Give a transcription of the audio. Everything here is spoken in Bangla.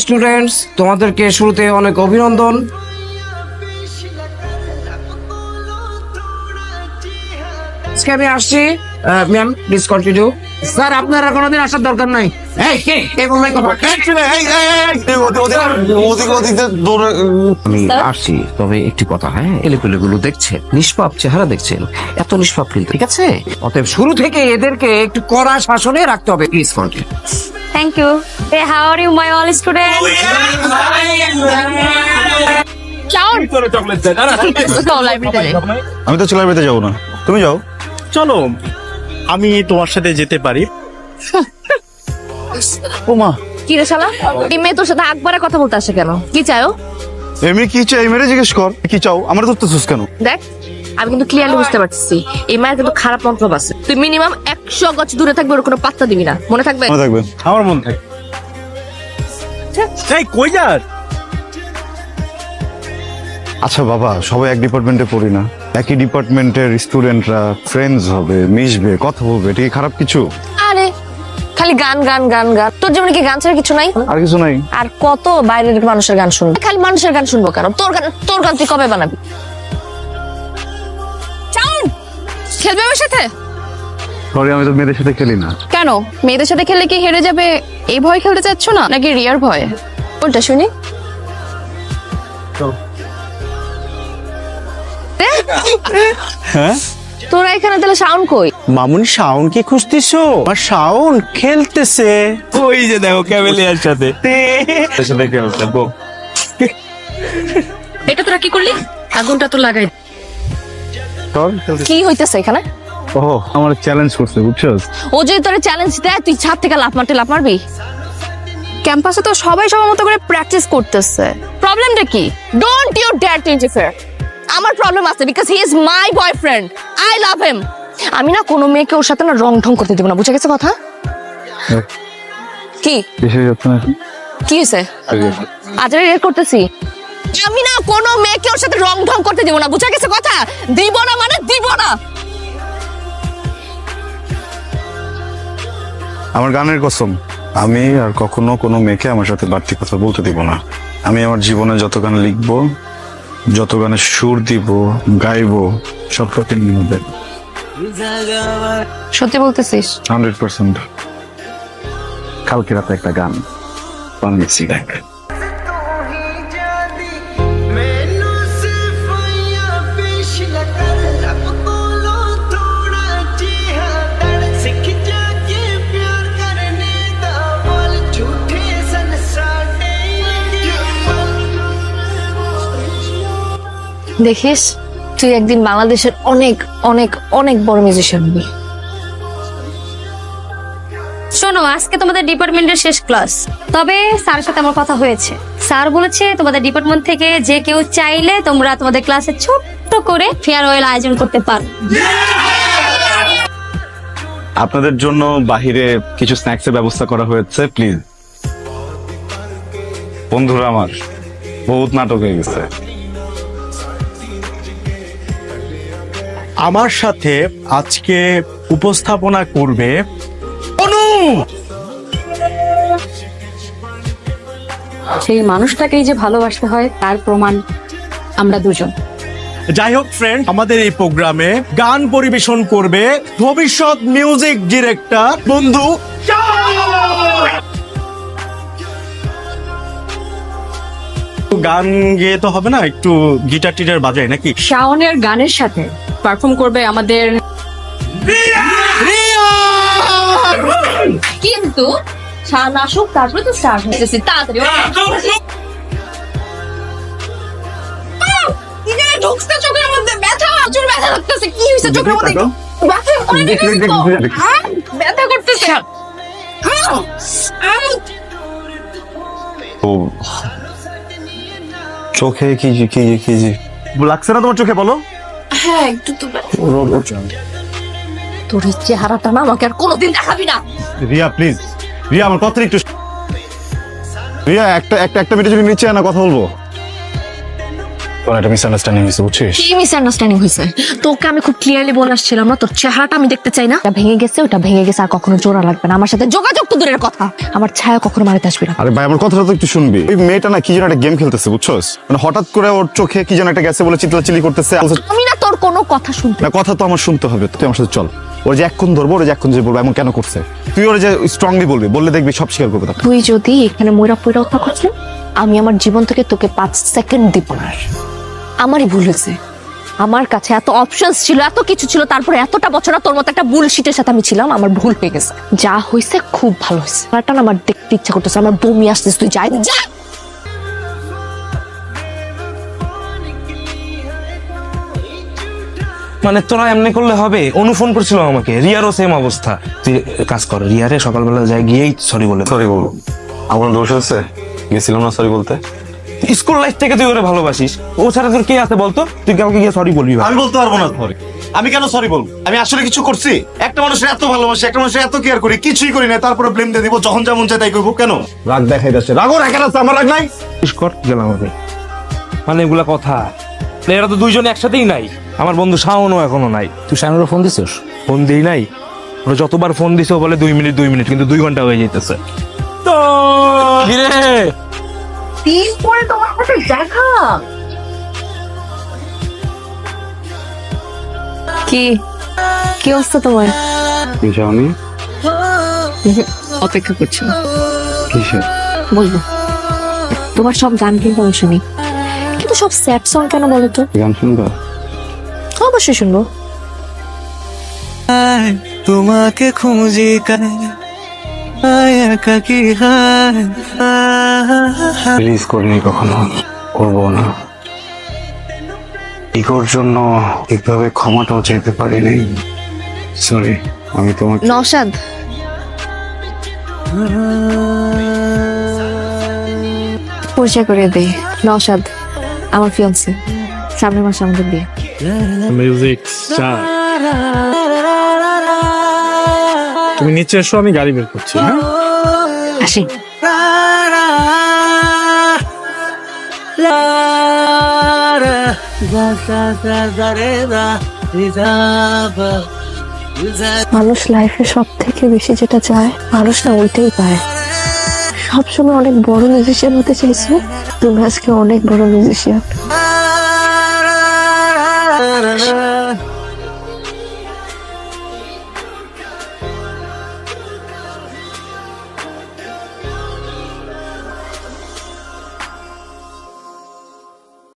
স্টুডেন্টস, তোমাদেরকে শুরুতে অনেক অভিনন্দন। আজকে আমি আসছি। Ma'am please continue. স্যার আপনারা কোনোদিন আসার দরকার নাই। আমি আসছি, তবে একটি কথা, হ্যাঁ, এলেগুলো দেখছেন, নিষ্পাপ চেহারা দেখছেন, এত নিষ্পাপ কিন্তু, ঠিক আছে? অতএব শুরু থেকে এদেরকে একটু কড়া শাসনে রাখতে হবে। Please continue. Thank you. Hey, how are you, my all students? Shaun, go library. আমি তো লাইব্রেরিতে যাবো না, তুমি যাও। চলো আমি তোমার সাথে যেতে পারি। ও মা, কি রে শালা? এই মেয়ে তোর সাথে আকবারে কথা বলতে আসে কেন? কি চাও? এমনি কি চাই মেরে জিজ্ঞেস কর, কি চাও? আমার ধরতেছিস কেন? দেখ, আমি কিন্তু ক্লিয়ারলি বুঝতে পারছি এই মায়ের কিন্তু খারাপ মন্তব্য আছে। তুই মিনিমাম 100 গজ দূরে থাকবে, ওর কোনো পাত্তা দিবি না, মনে থাকবে? মনে থাকবে। আমার মন থাকে। এই কই যাস? আচ্ছা বাবা, সবাই এক ডিপার্টমেন্টে পড়ি না? একই ডিপার্টমেন্টের স্টুডেন্টরা ফ্রেন্ডস হবে, মিশবে, কথা বলবে, এটা কি খারাপ কিছু? আরে খালি গান গান গান গান, তোর জীবনে কি গান ছাড়া কিছু নাই? আর কিছু নাই। আর কত বাইরের মানুষের গান শুনবো? খালি মানুষের গান শুনবো কেন? তোর গান তুই কবে বানাবি? চাউন খেলবে আমার সাথে? সরি, আমি তো মেয়েদের সাথে খেলি না। কেন? মেয়েদের সাথে খেললে কি হেরে যাবে এই ভয় খেলতে চাচ্ছ না, নাকি রিয়ার ভয়? কোনটা শুনি? হ্যাঁ তোরা এখানে তাহলে সাউন্ড কই? মামুনি, শাওন কি খুঁজতেছো? আর শাওন খেলতেছে ওই যে দেখো ক্যামেলিয়ার সাথে। এটা তোরা কি করলি? আগুনটা তো লাগাই। তোর কি হইতেছে এখানে? ও আমার চ্যালেঞ্জ করছে, বুঝছস? ও যদি তোরে চ্যালেঞ্জ দেয়, তুই ছাদ থেকে লাফ মারবি? ক্যাম্পাসে তো সবাই সবার মতো করে প্র্যাকটিস করতেছে, প্রবলেমটা কি? Don't you dare to interfere. আমার প্রবলেম আছে, because he is my boyfriend, I love him. আমি না কোনো মেয়েকে ওর সাথে না রং ঢং করতে দেব না, বুঝে গেছে কথা? কি কিসের যত্ন? কি হয়েছে? আজ রেড করতেছি। আমি না কোনো মেয়েকে ওর সাথে রং ঢং করতে দেব না, বুঝে গেছে কথা? দিব না মানে দিব না। আমার গানের কসম, আমি আর কখনো কোনো মেয়েকে আমার সাথে বাড়তি কথা বলতে দিব না। আমি আমার জীবনে যত গান লিখবো, যত গানে সুর দিব, গাইবো, সব প্রতিদিন হবে। সত্যি বলতেছিস? 100%। কালকে রাতে একটা গান বানিয়েছি, দেখ। দেখিস, তুই একদিন বাংলাদেশের অনেক অনেক অনেক বড় মিউজিশিয়ান হবি। শোনো, আজকে তোমাদের ডিপার্টমেন্টের শেষ ক্লাস, তবে স্যারের সাথে আমার কথা হয়েছে। স্যার বলেছে তোমাদের ডিপার্টমেন্ট থেকে যে কেউ চাইলে তোমরা তোমাদের ক্লাসে ছোট্ট করে ফেয়ারওয়েল আয়োজন করতে পারো। আপনাদের জন্য বাহিরে কিছু স্ন্যাক্সের ব্যবস্থা করা হয়েছে, প্লিজ। বন্ধুরা আমার বহুত নাটক হয়ে গেছে। আমার সাথে আজকে উপস্থাপনা করবে অনু। সেই মানুষটাকেই যে ভালোবাসতে হয় তার প্রমাণ আমরা দুজন। যাই হোক ফ্রেন্ড, আমাদের এই প্রোগ্রামে গান পরিবেশন করবে ভবিষ্যৎ মিউজিক ডিরেক্টর বন্ধু গান গেয়ে তো হবে না, একটু গিটার টিটার বাজায় নাকি? শাওনের গানের সাথে পারফর্ম করবে আমাদের, কিন্তু শাওন আসুক তারপরে তো স্টার্ট হইতেছে। তাড়াতাড়ি ঢুকছে চোখের মধ্যে, ব্যথা, প্রচুর ব্যথা লাগতেছে। কি হয়েছে চোখের মধ্যে? ব্যথা অনেক ব্যথা করতেছে। ও চোখে কি কি কি লাগছে না তোমার চোখে? বলো। হ্যাঁ একটু তো। তোর এই চেহারাটা না আমাকে আর কোনোদিন দেখাবি না। রিয়া প্লিজ, রিয়া আমার কথা একটু। রিয়া একটা মিনিট যদি নিচে না কথা বলবো। তোর একটা মিসআন্ডারস্ট্যান্ডিং হয়েছে বুঝছিস? কি মিসআন্ডারস্ট্যান্ডিং হয়েছে? তোকে আমি খুব ক্লিয়ারলি বলে আসছিলাম না, তোর চেহারাটা আমি দেখতে চাই না। ওটা ভেঙে গেছে, ওটা ভেঙে গেছে, আর কখনো জোড়া লাগবে না। আমার সাথে যোগাযোগ তো দূরের কথা, আমার ছায়া কখনো মারিতে আসবি না। আরে ভাই আমার কথাটা তো একটু শুনবি। ওই মেয়েটা না কি যেন একটা গেম খেলতেছে বুঝছস, মানে হঠাৎ করে ওর চোখে কি যেন একটা গেছে বলে চিল্লাচিল্লি করতেছে। আমি না তোর কোনো কথা শুনতে। না কথা তো আমার শুনতে হবে, তুই আমার সাথে চল। ওর যে এক্ষণ ধরবো, ওর যে এক্ষণ যে বলবো এমন কেন করছে, তুই ওর যে স্ট্রংলি বলবি, বললে দেখবি সব স্বীকার করবে তখন। তুই যদি এখানে ময়রা পয়রা কথা করছিস, আমি আমার জীবন থেকে তোকে 5 সেকেন্ড দিব না। আমারই ভুল হয়েছে, আমার কাছে এত অপশনস ছিল, এত কিছু ছিল, তারপরে এতটা বছর তোর মতো একটা বুলশিটের সাথে আমি ছিলাম। আমার ভুল হয়ে গেছে, যা হয়েছে খুব ভালো হয়েছে। ব্যাপারটা না আমার দেখতে ইচ্ছা করতেছে, আমার বমি আসতেছে। তুই যাই যা। মানে তোরা এমনি করলে হবে? অনু ফোন করছিল আমাকে, রিয়ারও সেম অবস্থা। তুই কাজ কর, রিয়ারে সকালবেলা যাই গিয়েই সরি বলে। সরি বলবো? আমার দোষ আছে, গেছিলাম না সরি বলতে। স্কুল লাইফ থেকে তুই ওরে ভালোবাসিস, ও ছাড়া তোর কে আছে বলতো? তুই কাউকে গিয়ে সরি বলবি? আমি বলতে পারবো না সরি। আমি কেন সরি বলবো? আমি আসলে কিছু করছি? একটা মানুষের এত ভালোবাসি, একটা মানুষের এত কেয়ার করি, কিছুই করি না, তারপরে ব্লেম দিয়ে দিব, যখন যেমন চাই তাই করবো। কেন রাগ দেখাই যাচ্ছে, রাগও রাখেন আছে, আমার রাগ নাই। কর গেলাম আমি, মানে এগুলা কথা। এরা তো দুইজনে একসাথেই নাই। আমার বন্ধু শাওনও এখনো নাই। তুই শানুরও ফোন দিছিস? ফোন দিই নাই, ওরা যতবার ফোন দিছে ও বলে 2 মিনিট 2 মিনিট, কিন্তু 2 ঘন্টা হয়ে যেতেছে। তো কিরে দিন পরে তোমার সাথে দেখা। কি কি অবস্থা তোমার? যাওনি? অপেক্ষা করছি, কিসে? বলবো। তোমার সব গান কিন্তু আমি শুনি, কিন্তু সব স্যাড সং কেন বলো তো? গান শুনবা? অবশ্যই শুনবো। তোমাকে খুঁজি রিলিজ করিনি কখনো, করবো না। ইগোর জন্য ঠিকভাবে ক্ষমাটাও চাইতে পারিনি, সরি। আমি তোমাকে নওশাদ, পরিচয় করে দেই। নওশাদ আমার ফিয়ান্সে, সামনের মাসে আমাদের বিয়ে। মিউজিক স্টার, তুমি নিচে এসো, আমি গাড়ি বের করছি। হ্যাঁ আসি। মানুষ লাইফে সব থেকে বেশি যেটা চায়, মানুষ না ওইটাই পায়। সবসময় অনেক বড় মিউজিশিয়ান হতে চাইছো, তুমি আজকে অনেক বড় মিউজিশিয়ান।